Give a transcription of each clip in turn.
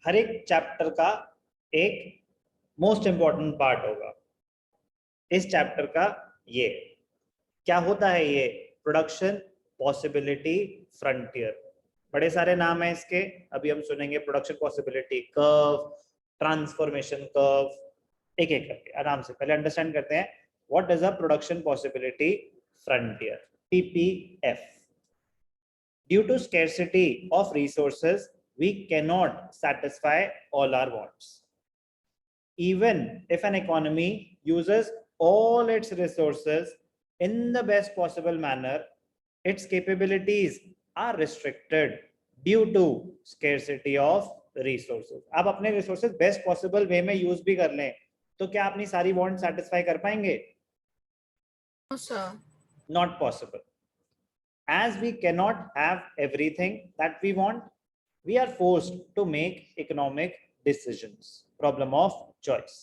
हर एक चैप्टर का एक मोस्ट इंपॉर्टेंट पार्ट होगा। इस चैप्टर का ये क्या होता है, ये प्रोडक्शन पॉसिबिलिटी फ्रंटियर। बड़े सारे नाम है इसके, अभी हम सुनेंगे। Production possibility curve, transformation curve, एक एक करके आराम से पहले अंडरस्टैंड करते हैं। What is a production possibility frontier, PPF? Due to scarcity of resources we cannot satisfy all our wants. Even if an economy uses all its resources in the best possible manner, its capabilities are restricted due to scarcity of resources. आप अपने resources best possible way में use भी कर लें तो क्या अपनी सारी want satisfy कर पाएंगे? No, sir. Not possible. As we cannot have everything that we want, we are forced to make economic decisions. Problem of choice.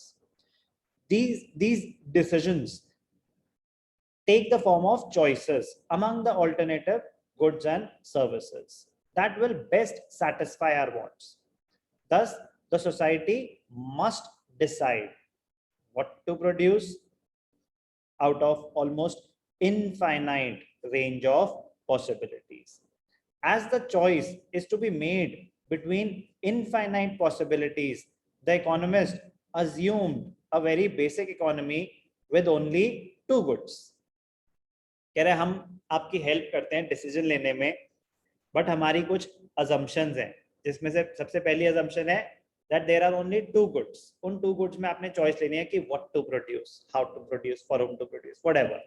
These decisions take the form of choices among the alternative goods and services that will best satisfy our wants. Thus, the society must decide what to produce out of almost infinite range of possibilities. As the choice is to be made between infinite possibilities, the economist assumed a very basic economy with only two goods. कह रहे हम आपकी help करते हैं decision लेने में, but हमारी कुछ assumptions हैं, जिसमें से सबसे पहली assumption है that there are only two goods. उन two goods में आपने choice लेनी है कि what to produce, how to produce, for whom to produce, whatever.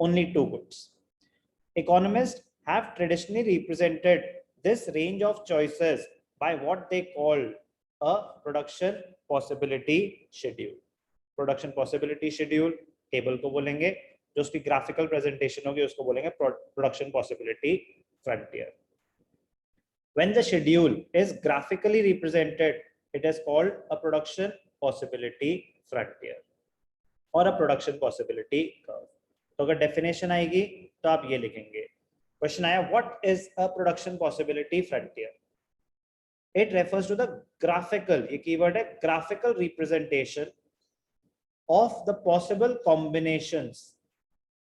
Only two goods. Economists have traditionally represented this range of choices by what they call a production possibility schedule. Production possibility schedule table को बोलेंगे, जो उसकी graphical presentation होगी उसको बोलेंगे production possibility frontier. When the schedule is graphically represented, it is called a production possibility frontier or a production possibility curve. तो अगर definition आएगी तो आप ये लिखेंगे। Question आया, what is a production possibility frontier? It refers to the graphical, ये keyword है, graphical representation of the possible combinations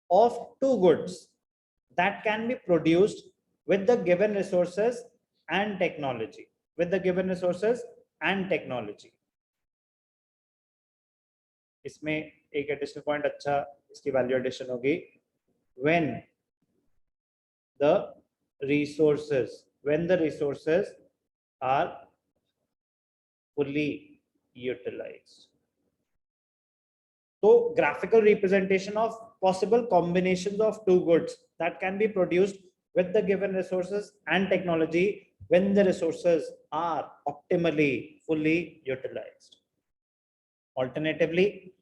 of two goods that can be produced with the given resources and technology. With the given resources and technology. इसमें एक additional point अच्छा इसकी value addition होगी, when the resources are fully utilized. So graphical representation of possible combinations of two goods that can be produced with the given resources and technology when the resources are optimally fully utilized. Alternatively,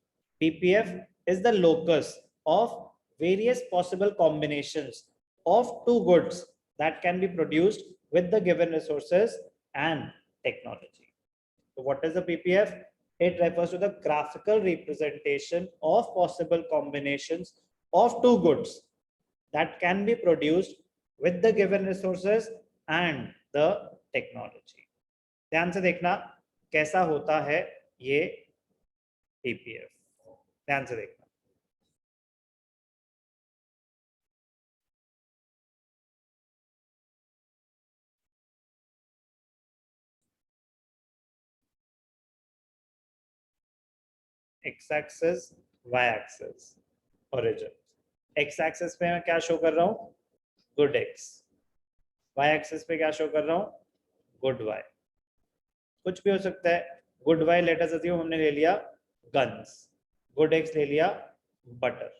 PPF is the locus of various possible combinations of two goods that can be produced with the given resources and technology. So what is the PPF? It refers to the graphical representation of possible combinations of two goods that can be produced with the given resources and the technology. ध्यान से देखना कैसा होता है ये PPF, ध्यान से देखना। X axis, Y axis, origin. X axis पे मैं क्या शो कर रहा हूँ? Good X। Y एक्सिस पे क्या शो कर रहा हूँ? Good Y। कुछ भी हो सकता है। Good Y let us assume हमने ले लिया गन्स, गुड X ले लिया बटर।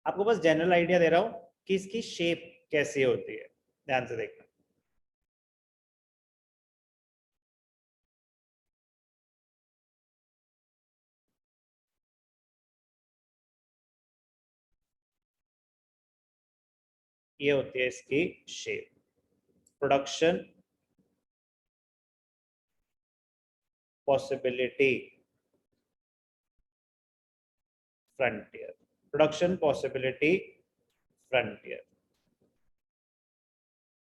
आपको बस जनरल आइडिया दे रहा हूँ कि इसकी शेप कैसी होती है, ध्यान से देखना। ये होती है इसकी shape. Production possibility frontier, production possibility frontier,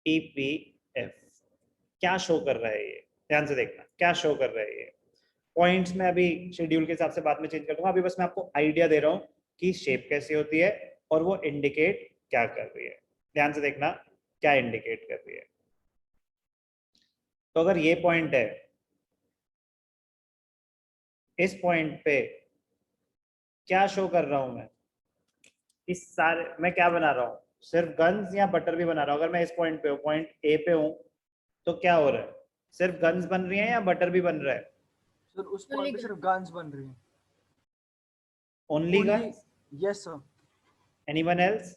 PPF। क्या शो कर रहा है ये, ध्यान से देखना क्या शो कर रहा है ये। पॉइंट्स में अभी शेड्यूल के हिसाब से बाद में चेंज कर दूंगा, अभी बस मैं आपको आइडिया दे रहा हूँ कि शेप कैसी होती है और वो इंडिकेट क्या कर रही है। ध्यान से देखना क्या इंडिकेट कर रही है। तो अगर ये पॉइंट है, इस पॉइंट पे क्या शो कर रहा हूं मैं, इस सारे मैं क्या बना रहा हूँ, सिर्फ गन्स या बटर भी बना रहा हूँ। अगर मैं इस पॉइंट पे हूँ, पॉइंट ए पे हूँ, तो क्या हो रहा है, सिर्फ गन्स बन रही हैं या बटर भी बन रहा है? सर उस पॉइंट पे सिर्फ गन्स बन रही हैं। Only guns? Yes sir. Anyone else?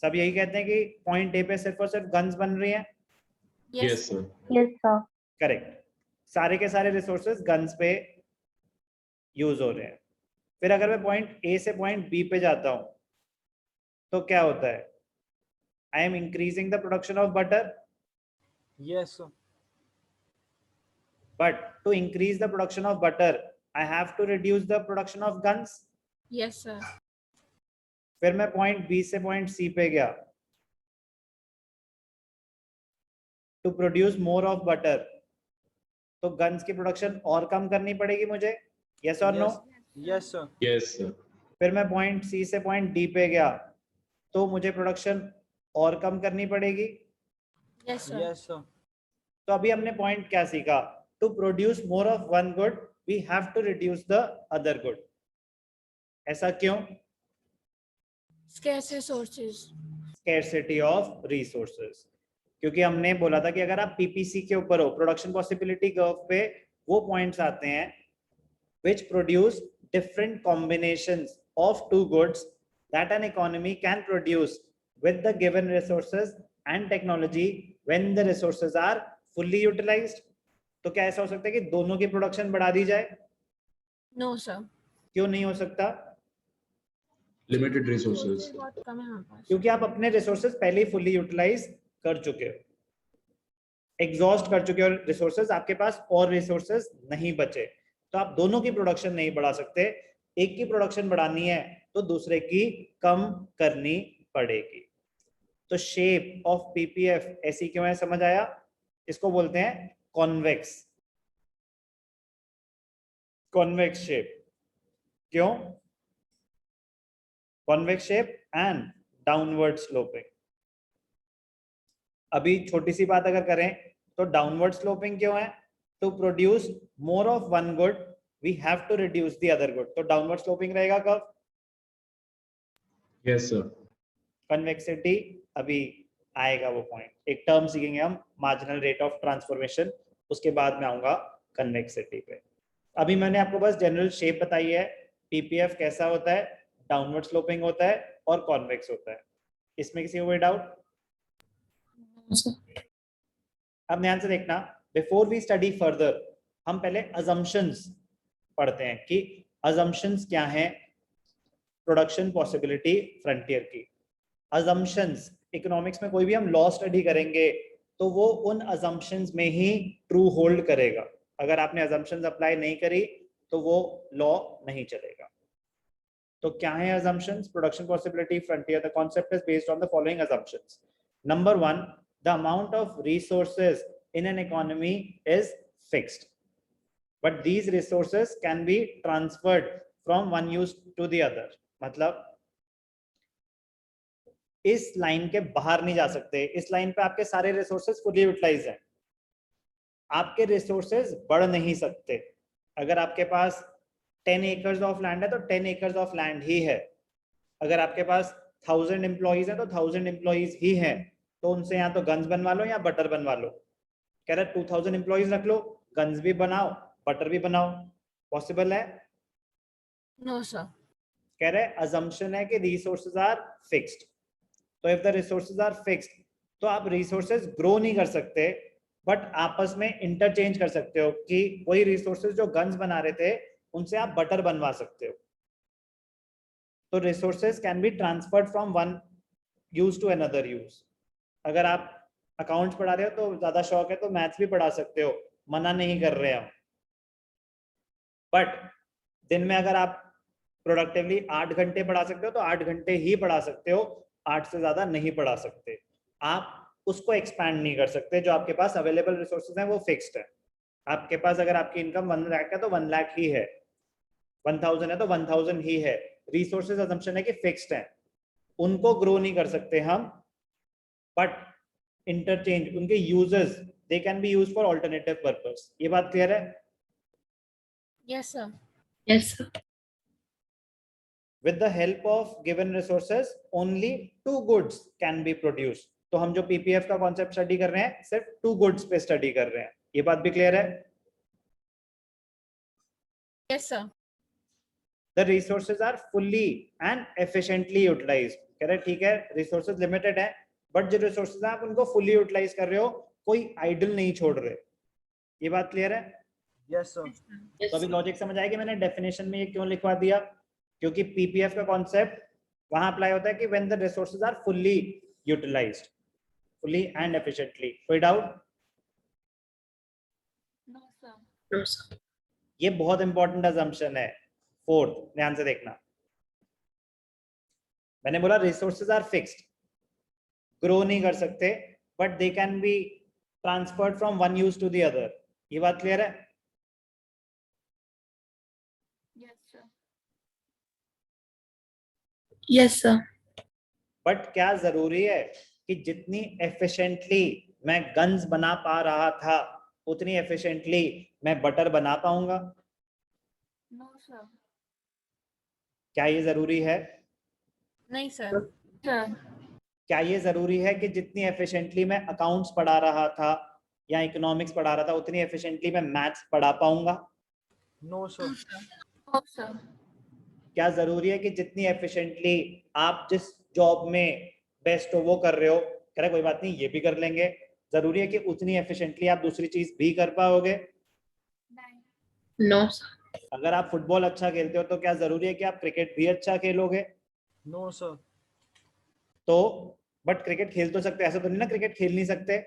सब यही कहते हैं कि पॉइंट ए पे सिर्फ और सिर्फ गन्स बन रही हैं। Yes, sir. Yes, sir. Correct, सारे के सारे रिसोर्सेज गन्स पे यूज हो रहे हैं। फिर अगर मैं पॉइंट ए से पॉइंट बी पे जाता हूं तो क्या होता है, I am increasing the production of butter, yes sir. but to increase the production of butter I have to reduce the production of guns. yes, sir. फिर मैं पॉइंट बी से पॉइंट सी पे गया, to produce more of butter, तो guns की production और कम करनी पड़ेगी मुझे, यस और no? Yes sir. Yes, sir. फिर मैं पॉइंट सी से पॉइंट डी पे गया तो मुझे प्रोडक्शन और कम करनी पड़ेगी, Yes, sir. Yes sir. तो अभी हमने पॉइंट क्या सीखा, to produce more of one good we have to reduce the other good. ऐसा क्यों? Scarce resources. Scarcity of resources, क्योंकि हमने बोला था कि अगर आप पीपीसी के ऊपर हो, प्रोडक्शन पॉसिबिलिटी कर्व पे वो पॉइंट्स आते हैं which produce different combinations of two goods that an economy can produce with the given resources and technology when the resources are fully utilized. तो क्या ऐसा हो सकता है कि दोनों की प्रोडक्शन बढ़ा दी जाए? No, sir. क्यों नहीं हो सकता? Limited resources. बहुत कम है हमारे पास. क्योंकि आप अपने रिसोर्सेज पहले ही फुल्ली यूटिलाइज कर चुके हो, एग्जॉस्ट कर चुके हो रिसोर्सेज, आपके पास और रिसोर्सेज नहीं बचे, तो आप दोनों की प्रोडक्शन नहीं बढ़ा सकते। एक की प्रोडक्शन बढ़ानी है तो दूसरे की कम करनी पड़ेगी। तो शेप ऑफ पीपीएफ ऐसी क्यों है, समझ आया? इसको बोलते हैं कॉन्वेक्स, कॉन्वेक्स शेप। क्यों convex shape and downward sloping? अभी छोटी सी बात अगर करें तो डाउनवर्ड स्लोपिंग क्यों है? To produce more of one good we have to reduce the other good. तो डाउनवर्ड स्लोपिंग रहेगा कब? Yes, sir. कन्वेक्सिटी अभी आएगा वो पॉइंट, एक टर्म सीखेंगे हम, मार्जिनल रेट ऑफ ट्रांसफॉर्मेशन, उसके बाद में आऊंगा कन्वेक्सिटी पे। अभी मैंने आपको बस जनरल शेप बताई है, पीपीएफ कैसा होता है, डाउनवर्ड स्लोपिंग होता है और कॉन्वेक्स होता है। इसमें किसी को कोई डाउट? अब ध्यान से देखना, बिफोर वी स्टडी फर्दर हम पहले अजम्पशंस पढ़ते हैं कि अजम्पशंस क्या हैं प्रोडक्शन पॉसिबिलिटी फ्रंटियर की। अजम्पशंस इकोनॉमिक्स में कोई भी हम लॉ स्टडी करेंगे तो वो उन अजम्पशंस में ही ट्रू होल्ड करेगा। अगर आपने अजम्पशंस अप्लाई नहीं करी तो वो लॉ नहीं चलेगा। तो क्या है assumptions? Production possibility frontier. The concept is based on the following assumptions. Number one, the amount of resources in an economy is fixed, but these resources can be transferred from one use to the other. मतलब इस line के बाहर नहीं जा सकते, इस line पे आपके सारे रिसोर्सेज फुली यूटिलाइज हैं, आपके रिसोर्सेज बढ़ नहीं सकते। अगर आपके पास 10 एकर्स ऑफ लैंड है तो 10 एकर्स ऑफ लैंड ही है। अगर आपके पास 1000 एम्प्लॉइज है तो 1000 एम्प्लॉइज ही हैं, तो उनसे या तो गन्स बनवा लो या बटर बनवा लो। कह रहा 2000 एम्प्लॉइज रख लो, गन्स भी बनाओ बटर भी बनाओ, पॉसिबल है? No, sir. कह रहे अजम्पशन है कि रिसोर्सेज आर फिक्स्ड। तो if the resources are fixed तो आप रिसोर्सेज ग्रो नहीं कर सकते, बट आपस में इंटरचेंज कर सकते हो कि वही रिसोर्सेज जो गन्स बना रहे थे उनसे आप बटर बनवा सकते हो। तो resources can be transferred from one use to another use. अगर आप अकाउंट्स पढ़ा रहे हो तो ज्यादा शौक है तो मैथ्स भी पढ़ा सकते हो, मना नहीं कर रहे हम, बट दिन में अगर आप प्रोडक्टिवली 8 घंटे पढ़ा सकते हो तो 8 घंटे ही पढ़ा सकते हो, 8 से ज्यादा नहीं पढ़ा सकते। आप उसको एक्सपैंड नहीं कर सकते। जो आपके पास अवेलेबल रिसोर्सेज हैं वो फिक्स्ड है। आपके पास अगर आपकी इनकम 1 लाख है तो 1 लाख ही है, 1000 है तो 1000 ही है। रिसोर्सेज अजम्पशन है कि फिक्स्ड है, उनको ग्रो नहीं कर सकते हम, बट इंटरचेंज उनके users they can B use for alternative purpose. ये बात क्लियर है? Yes, sir. Yes, sir. With the help of given resources only two goods can be produced। तो हम जो पीपीएफ का कॉन्सेप्ट स्टडी कर रहे हैं सिर्फ 2 गुड्स पे स्टडी कर रहे हैं। ये बात भी क्लियर है? Yes, sir. The resources are fully and efficiently utilized। कह रहे ठीक है रिसोर्सेज लिमिटेड है, बट जो रिसोर्सेज हैं आप उनको फुल्ली यूटिलाइज कर रहे हो, कोई आइडल नहीं छोड़ रहे। ये बात क्लियर है? Yes, sir. Yes, तो अभी sir. लॉजिक समझ आएगी मैंने डेफिनेशन में ये क्यों लिखवा दिया, क्योंकि पीपीएफ का कॉन्सेप्ट वहां अप्लाई होता है कि when the resources are fully utilised, fully and efficiently. कोई doubt? No, sir. No, sir. ये बहुत इंपॉर्टेंट असम्पशन है। फोर्थ, ध्यान से देखना, मैंने बोला रिसोर्सेज आर फिक्स्ड, ग्रो नहीं कर सकते, but they can be transferred from one use to the other. ये बात क्लियर है? Yes, sir. Yes, sir. But क्या जरूरी है कि जितनी एफिशिएंटली मैं गन्स बना पा रहा था उतनी एफिशिएंटली मैं बटर बना पाऊंगा? No, sir. क्या ये जरूरी है? नहीं, sir. Sir. क्या ये जरूरी है कि जितनी एफिशिएंटली मैं अकाउंट्स पढ़ा रहा था या इकोनॉमिक्स पढ़ा रहा था उतनी एफिशिएंटली मैं मैथ्स पढ़ा पाऊंगा? No, sir. No, sir. क्या जरूरी है कि जितनी एफिशिएंटली आप जिस जॉब में बेस्ट हो वो कर रहे हो, कह रहे कोई बात नहीं ये भी कर लेंगे, जरूरी है कि उतनी एफिशिएंटली आप दूसरी चीज भी कर पाओगे? No, sir. अगर आप फुटबॉल अच्छा खेलते हो तो क्या जरूरी है कि आप क्रिकेट भी अच्छा खेलोगे? No, sir. तो बट क्रिकेट खेल तो सकते, ऐसा तो नहीं ना क्रिकेट खेल नहीं सकते।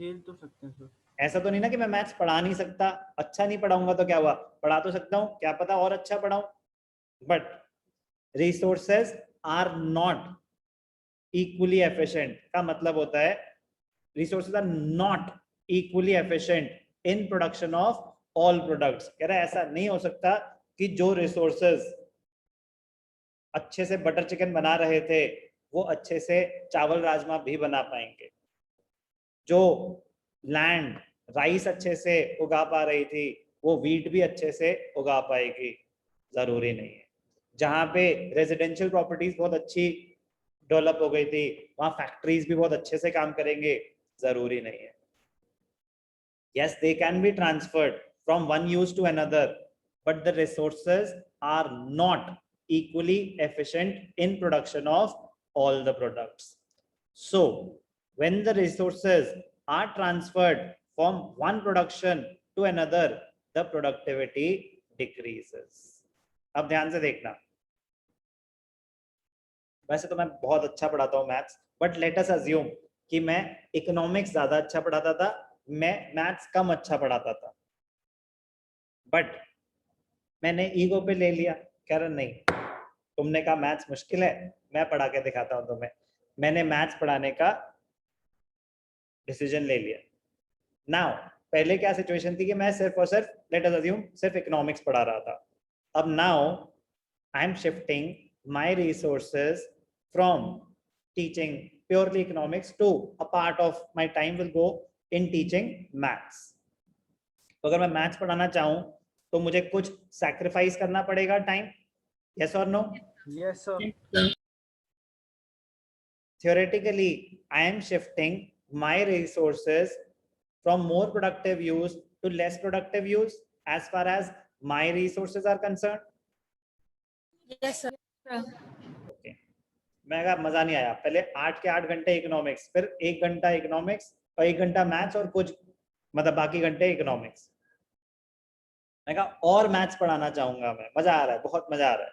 खेल तो सकते हैं सर। ऐसा तो नहीं ना कि मैं मैथ्स पढ़ा नहीं सकता, अच्छा नहीं पढ़ाऊंगा तो क्या हुआ, पढ़ा तो सकता हूँ, क्या पता और अच्छा पढ़ाऊं। But resources are not equally efficient का मतलब होता है resources are not equally efficient in production of all products. कह रहा है ऐसा नहीं हो सकता कि जो रिसोर्सेज अच्छे से बटर चिकन बना रहे थे वो अच्छे से चावल राजमा भी बना पाएंगे। जो लैंड राइस अच्छे से उगा पा रही थी वो वीट भी अच्छे से उगा पाएगी? जरूरी नहीं है। जहां पे रेजिडेंशियल प्रॉपर्टीज बहुत अच्छी डेवलप हो गई थी वहां फैक्ट्रीज भी बहुत अच्छे से काम करेंगे? जरूरी नहीं है। yes they can be transferred from one use to another but the resources are not equally efficient in production of all the products. So when the resources are transferred from one production to another the productivity decreases। अब ध्यान से देखना, वैसे तो मैं बहुत अच्छा पढ़ाता हूँ maths, but let us assume कि मैं इकोनॉमिक्स ज्यादा अच्छा पढ़ाता था, मैं मैथ्स कम अच्छा पढ़ाता था, बट मैंने ईगो पे ले लिया, कह रहा नहीं तुमने कहा मैथ्स मुश्किल है मैं पढ़ा के दिखाता हूँ तुम्हें। मैंने मैथ्स पढ़ाने का डिसीजन ले लिया। नाउ पहले क्या सिचुएशन थी कि मैं सिर्फ और सिर्फ लेट अस अज्यूम सिर्फ इकोनॉमिक्स पढ़ा रहा था। अब now I am shifting my resources from teaching purely economics to a part of my time will go in teaching maths. तो अगर मैं मैथ्स पढ़ाना चाहूँ तो मुझे कुछ सैक्रिफाइस करना पड़ेगा टाइम, यस और no? Yes, sir. Yes, sir. Theoretically I am shifting my resources from more productive use to less productive use as far as my resources are concerned। Yes, sir. Sir. okay. मैं कहा मजा नहीं आया, पहले 8 के 8 घंटे economics, फिर 1 घंटा इकोनॉमिक्स और 1 घंटा मैथ्स और कुछ मतलब बाकी घंटे इकोनॉमिक्स। मैं कहा और मैथ्स पढ़ाना चाहूंगा, मैं मजा आ रहा है, बहुत मजा आ रहा है,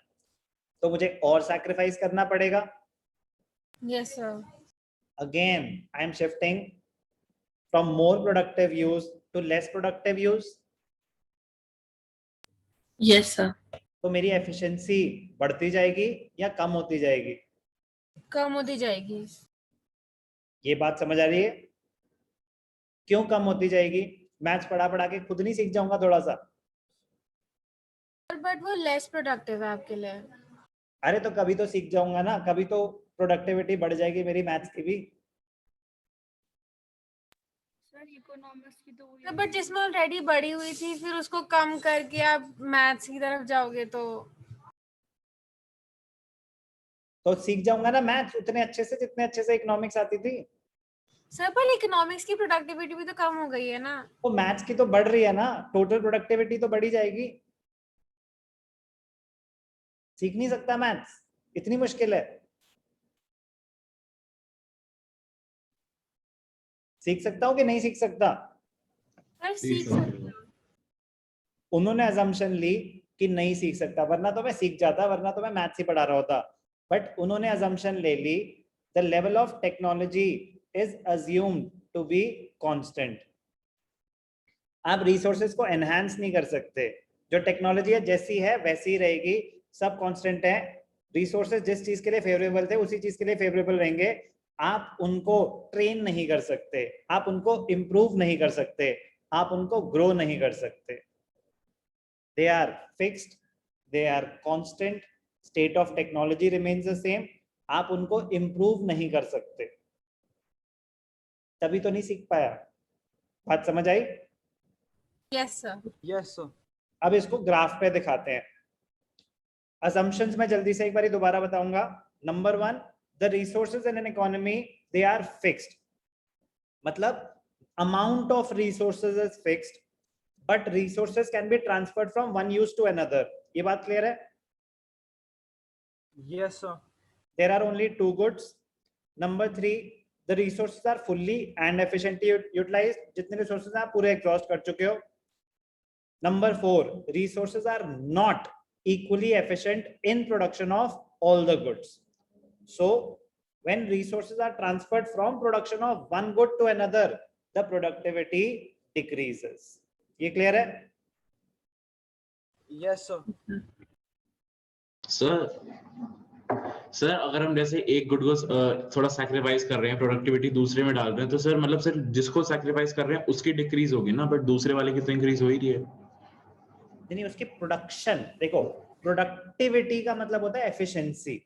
तो मुझे और सैक्रिफाइस करना पड़ेगा। Yes, sir. Again I am shifting from more productive use to less productive use। Yes, sir. तो मेरी एफिशिएंसी बढ़ती जाएगी या कम होती जाएगी? कम होती जाएगी। ये बात समझ आ रही है? क्यों कम होती जाएगी? मैथ्स पढ़ा पढ़ा के खुद नहीं सीख जाऊंगा थोड़ा सा? बट वो लेस प्रोडक्टिव है आपके लिए। अरे तो कभी तो सीख जाऊंगा ना, कभी तो प्रोडक्टिविटी बढ़ जाएगी मेरी मैथ्स की भी। बट जिसमें ऑलरेडी बढ़ी हुई थी फिर उसको कम करके आप मैथ्स की तरफ जाओगे तो सीख जाऊंगा ना मैथ्स उतने अच्छे से जितने अच्छे से इकोनॉमिक्स आती थी। सर पर इकोनॉमिक्स की प्रोडक्टिविटी भी तो कम हो गई है ना। तो मैथ्स की तो बढ़ रही है ना, टोटल प्रोडक्टिविटी तो बढ़ी जाएगी। सीख नहीं सकता मैथ्स? इतनी मुश्किल है? सीख सकता हूँ कि नहीं सीख सकता? सर सीख सीख सकते सकते हो। हो। उन्होंने अजम्पशन ली कि नहीं सीख सकता, वरना तो मैं सीख जाता, वरना तो मैं मैथ्स ही पढ़ा रहा होता। बट उन्होंने अजम्पशन ले ली, the level of technology is assumed to be constant. आप रिसोर्सेज को एनहांस नहीं कर सकते, जो टेक्नोलॉजी है जैसी है वैसी ही रहेगी, सब कांस्टेंट है। रिसोर्सेज जिस चीज के लिए फेवरेबल थे उसी चीज के लिए फेवरेबल रहेंगे। आप उनको ट्रेन नहीं कर सकते, आप उनको इंप्रूव नहीं कर सकते, आप उनको ग्रो नहीं कर सकते। They are fixed, they are constant, state of technology remains the same, आप उनको improve नहीं कर सकते। तभी तो नहीं सीख पाया। बात समझ आई? Yes sir. Yes, sir. अब इसको ग्राफ पे दिखाते हैं। assumptions मैं जल्दी से एक बार दोबारा बताऊंगा। Number 1, the resources in an economy they are fixed, मतलब amount of resources is fixed, but resources can be transferred from one use to another। ये बात क्लियर है? Yes, sir. There are only two goods। Number 3, the resources are fully and efficiently utilized, जितने resources हैं आप पूरे exhaust कर चुके हो। Number 4, resources are not equally efficient in production of all the goods। So when resources are transferred from production of one good to another, the productivity decreases। ये clear है? Yes, sir. Sir अगर हम जैसे एक good को थोड़ा sacrifice कर रहे हैं, प्रोडक्टिविटी दूसरे में डाल रहे हैं, तो सर मतलब सर जिसको सैक्रिफाइस कर रहे हैं उसकी डिक्रीज होगी ना, बट दूसरे वाले की तो इंक्रीज हो ही रही है। नहीं, उसकी प्रोडक्शन देखो, प्रोडक्टिविटी का मतलब होता है एफिशिएंसी।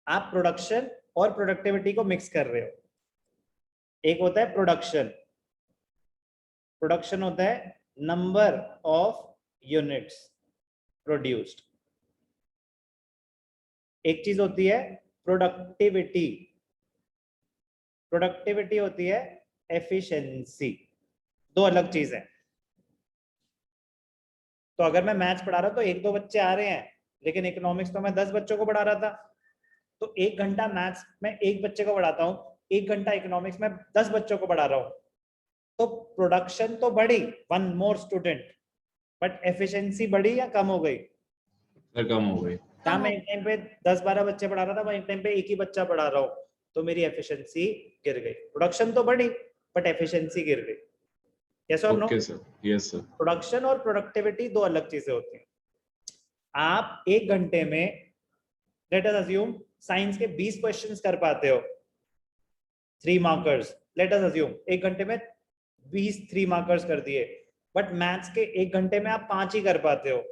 आप प्रोडक्शन और प्रोडक्टिविटी को मिक्स कर रहे हो। एक होता है प्रोडक्शन, प्रोडक्शन होता है नंबर ऑफ यूनिट्स प्रोड्यूस्ड। एक चीज होती है प्रोडक्टिविटी, प्रोडक्टिविटी होती है एफिशिएंसी, दो अलग चीज है। तो अगर मैं मैथ्स पढ़ा रहा हूं तो एक दो बच्चे आ रहे हैं, लेकिन इकोनॉमिक्स तो मैं 10 बच्चों को पढ़ा रहा था, तो 1 घंटा मैथ्स में एक बच्चे को पढ़ाता हूँ, 1 घंटा इकोनॉमिक्स में 10 बच्चों को पढ़ा रहा हूँ। तो प्रोडक्शन तो बढ़ी, 1 मोर स्टूडेंट, बट एफिशिएंसी बढ़ी या कम हो गई? सर कम हो गई। जहां मैं एक टाइम पे 10-12 बच्चे पढ़ा रहा था, मैं एक टाइम पे एक ही बच्चा पढ़ा रहा हूँ, तो मेरी एफिशिएंसी गिर गई। प्रोडक्शन तो बढ़ी बट एफिशिएंसी गिर गई। यस और no? Okay sir, yes sir. Production और प्रोडक्टिविटी दो अलग चीजें होती हैं। आप 1 घंटे में लेट अस अज्यूम साइंस के 20 क्वेश्चंस कर पाते हो, 3 मार्कर्स। लेट अस अज्यूम 1 घंटे में 20 3 मार्कर्स कर दिए, बट मैथ्स के 1 घंटे में आप 5 ही कर पाते हो।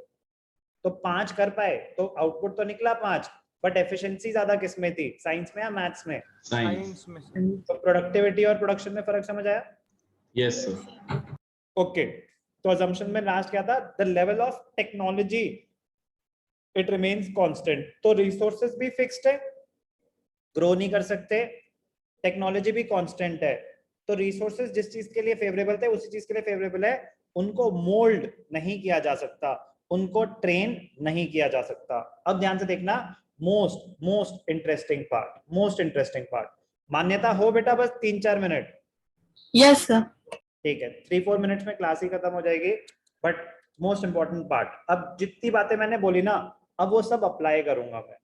तो 5 कर पाए तो आउटपुट तो निकला 5, बट एफिशिएंसी ज्यादा किसमें थी, साइंस में या मैथ्स में? साइंस। Science में sir. तो प्रोडक्टिविटी और प्रोडक्शन में फर्क समझ आया? Yes sir. ओके, तो अजम्पशन में लास्ट क्या था? The level of technology it remains constant. तो रिसोर्सेज भी फिक्स्ड है, ग्रो नहीं कर सकते, टेक्नोलॉजी भी कांस्टेंट है। तो रिसोर्सेज जिस चीज के लिए फेवरेबल थे उसी चीज के लिए फेवरेबल है, उनको मोल्ड नहीं किया जा सकता, उनको ट्रेन नहीं किया जा सकता। अब ध्यान से देखना, most interesting part, most interesting part. मान्यता हो बेटा, बस 3-4 मिनट। Yes, sir. ठीक है, 3-4 मिनट्स में क्लास ही खत्म हो जाएगी, बट मोस्ट इंपॉर्टेंट पार्ट। अब जितनी बातें मैंने बोली ना, अब वो सब अप्लाई करूंगा मैं।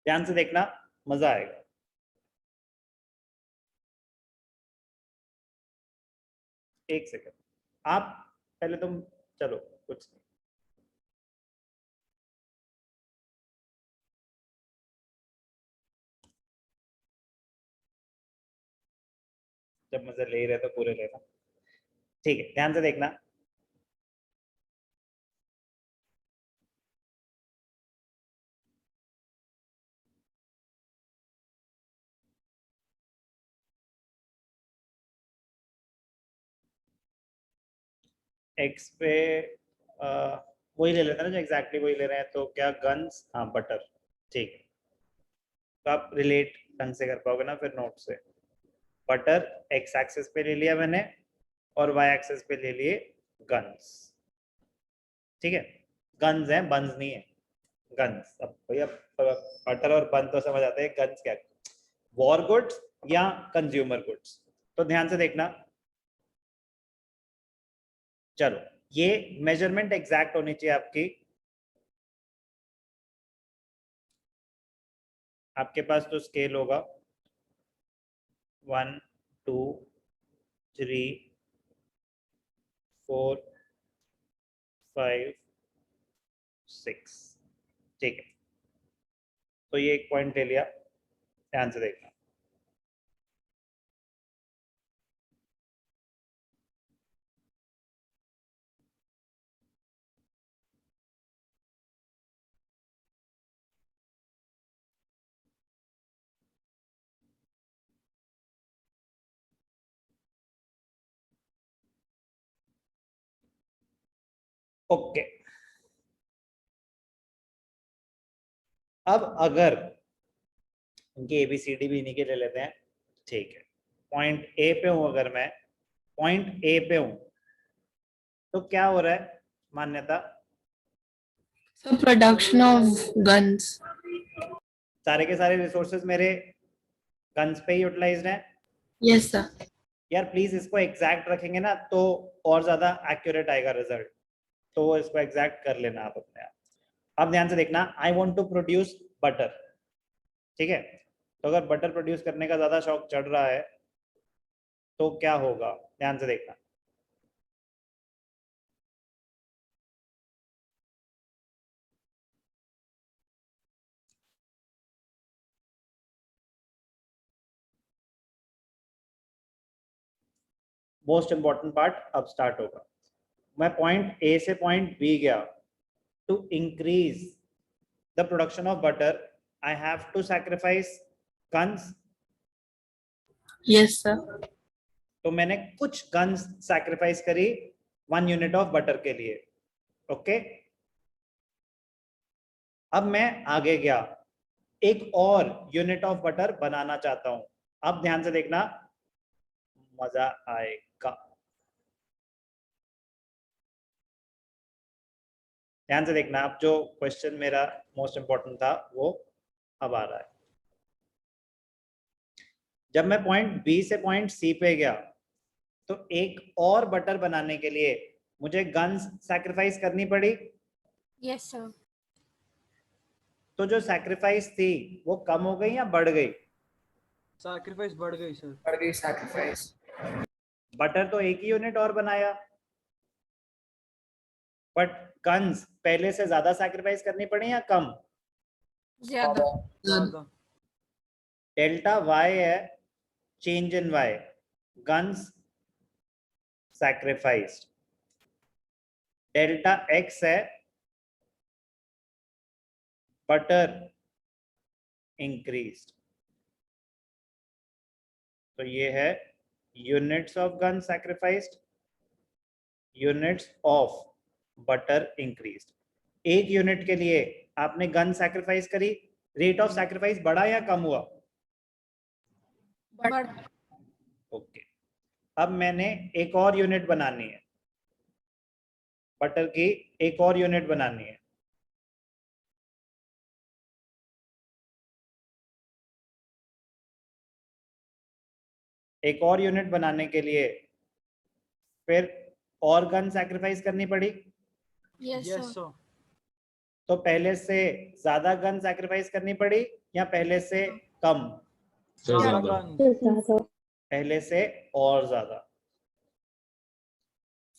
ध्यान से देखना, मजा आएगा। एक सेकंड, आप पहले तुम चलो, कुछ नहीं। जब मजे ले ही रहे तो पूरे लेना। ठीक है, ध्यान से देखना। एक्स पे वही ले लेते हैं ना जो एग्जैक्टली वही ले रहे हैं, तो क्या गन्स, हाँ बटर, ठीक है। तो आप रिलेट ढंग से कर पाओगे ना फिर नोट से। बटर एक्स एक्सिस पे ले लिया मैंने और वाई एक्सिस पे ले लिए गन्स, ठीक है। गन्स हैं, बंस नहीं है, गन्स। अब भैया बटर और बन तो समझ आते हैं, गन्स क्या, वॉर गुड्स या कंज्यूमर गुड्स। तो ध्यान से देखना। चलो, ये मेजरमेंट एग्जैक्ट होनी चाहिए आपकी। आपके पास तो स्केल होगा 1 2 3 4 5 6, ठीक है। तो ये एक पॉइंट ले लिया, ध्यान से देखना। ओके, अब अगर इनके ABCD भी इन्हीं के ले लेते हैं, ठीक है। पॉइंट ए पे हूं, अगर मैं पॉइंट ए पे हूं तो क्या हो रहा है मान्यता? So production of guns. सारे के सारे रिसोर्सेज मेरे गन्स पे ही यूटिलाइज्ड हैं। Yes, sir. यार प्लीज इसको एग्जैक्ट रखेंगे ना तो और ज्यादा एक्यूरेट आएगा रिजल्ट, तो इसको एग्जैक्ट कर लेना आप अपने आप। अब ध्यान से देखना, I want to produce butter, ठीक है। तो अगर बटर प्रोड्यूस करने का ज्यादा शौक चढ़ रहा है तो क्या होगा, ध्यान से देखना। मोस्ट इंपॉर्टेंट पार्ट अब स्टार्ट होगा। मैं पॉइंट ए से पॉइंट बी गया, to increase the production of butter I have to sacrifice guns. Yes, sir. तो मैंने कुछ गन्स सैक्रिफाइस करी 1 यूनिट ऑफ बटर के लिए, ओके। अब मैं आगे गया, एक और यूनिट ऑफ बटर बनाना चाहता हूं। अब ध्यान से देखना, मजा आएगा। ध्यान से देखना, अब जो क्वेश्चन मेरा मोस्ट इंपॉर्टेंट था वो अब आ रहा है। जब मैं पॉइंट बी से पॉइंट सी पे गया तो एक और बटर बनाने के लिए मुझे गन्स सैक्रिफाइस करनी पड़ी। Yes sir. तो जो सैक्रिफाइस थी वो कम हो गई या बढ़ गई? सैक्रिफाइस बढ़ गई सर। बढ़ गई सैक्रिफाइस। बटर तो एक ही यूनिट और बनाया, बट गन्स पहले से ज्यादा सैक्रिफाइस करनी पड़ी या कम? ज्यादा। ज्यादा। डेल्टा वाई है change in Y, guns sacrificed. Delta X है बटर इंक्रीज्ड। तो ये है units of gun sacrificed, units of butter increased. एक यूनिट के लिए आपने गन सैक्रिफाइस करी, रेट ऑफ सैक्रिफाइस बढ़ा या कम हुआ? बढ़। ओके, अब मैंने एक और यूनिट बनानी है, बटर की एक और यूनिट बनानी है। एक और यूनिट बनाने के लिए फिर और गन सैक्रिफाइस करनी पड़ी। Yes yes sir. सर। तो पहले से ज्यादा गन सैक्रिफाइस करनी पड़ी या पहले से कम? सर ज्यादा ज्यादा। गन। पहले से और ज्यादा।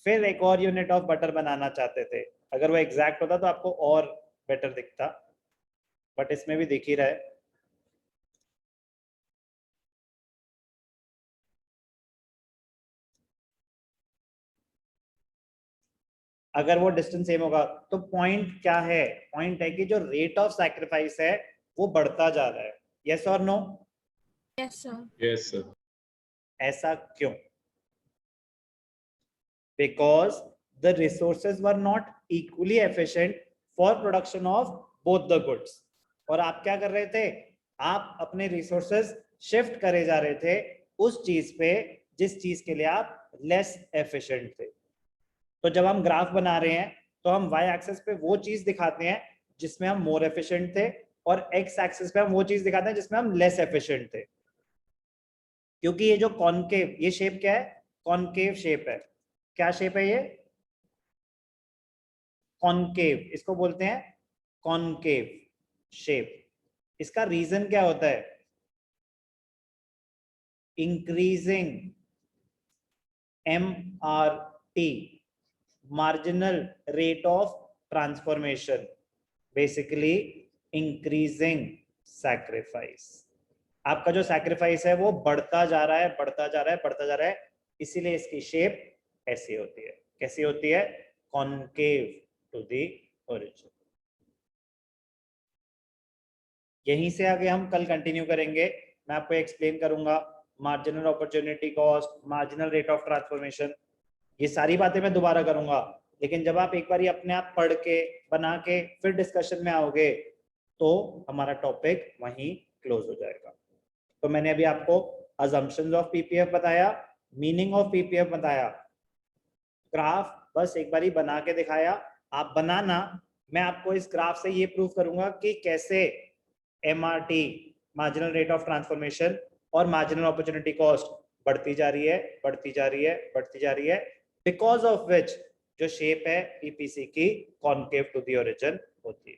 फिर एक और यूनिट ऑफ बटर बनाना चाहते थे, अगर वो एग्जैक्ट होता तो आपको और बेटर दिखता, बट इसमें भी दिख ही रहा है। अगर वो डिस्टेंस सेम होगा तो पॉइंट क्या है, पॉइंट है कि जो रेट ऑफ सैक्रिफाइस है वो बढ़ता जा रहा है। यस और no? Yes sir. Yes sir. ऐसा क्यों? Because the resources were not equally efficient for production of both the goods. और आप क्या कर रहे थे, आप अपने रिसोर्सेज शिफ्ट करे जा रहे थे उस चीज पे जिस चीज के लिए आप लेस एफिशिएंट थे। तो जब हम ग्राफ बना रहे हैं तो हम वाई एक्सिस पे वो चीज दिखाते हैं जिसमें हम मोर एफिशिएंट थे, और एक्स एक्सिस पे हम वो चीज दिखाते हैं जिसमें हम लेस एफिशिएंट थे। क्योंकि ये जो कॉनकेव, ये शेप क्या है, कॉनकेव शेप है। क्या शेप है ये? कॉनकेव, इसको बोलते हैं कॉनकेव शेप। इसका रीजन क्या होता है? Increasing MRT, marginal rate of transformation, basically increasing sacrifice. आपका जो सैक्रिफाइस है वो बढ़ता जा रहा है, बढ़ता जा रहा है, बढ़ता जा रहा है, इसीलिए इसकी शेप ऐसी होती है। कैसी होती है? Concave to the origin. यहीं से आगे हम कल कंटिन्यू करेंगे। मैं आपको एक्सप्लेन करूंगा marginal opportunity cost, marginal rate of transformation, ये सारी बातें मैं दोबारा करूंगा। लेकिन जब आप एक बार अपने आप पढ़ के बना के फिर डिस्कशन में आओगे तो हमारा टॉपिक वहीं क्लोज हो जाएगा। तो मैंने अभी आपको अजम्पशंस ऑफ पीपीएफ बताया, मीनिंग ऑफ पीपीएफ बताया, ग्राफ बस एक बार ही बना के दिखाया। आप बनाना, मैं आपको इस ग्राफ से ये प्रूव करूंगा कि कैसे MRT, marginal rate of transformation, और मार्जिनल अपॉर्चुनिटी कॉस्ट बढ़ती जा रही है, बढ़ती जा रही है, बढ़ती जा रही है, बिकॉज ऑफ विच जो शेप है पीपीसी की कॉनकेव टू द ओरिजिन होती है।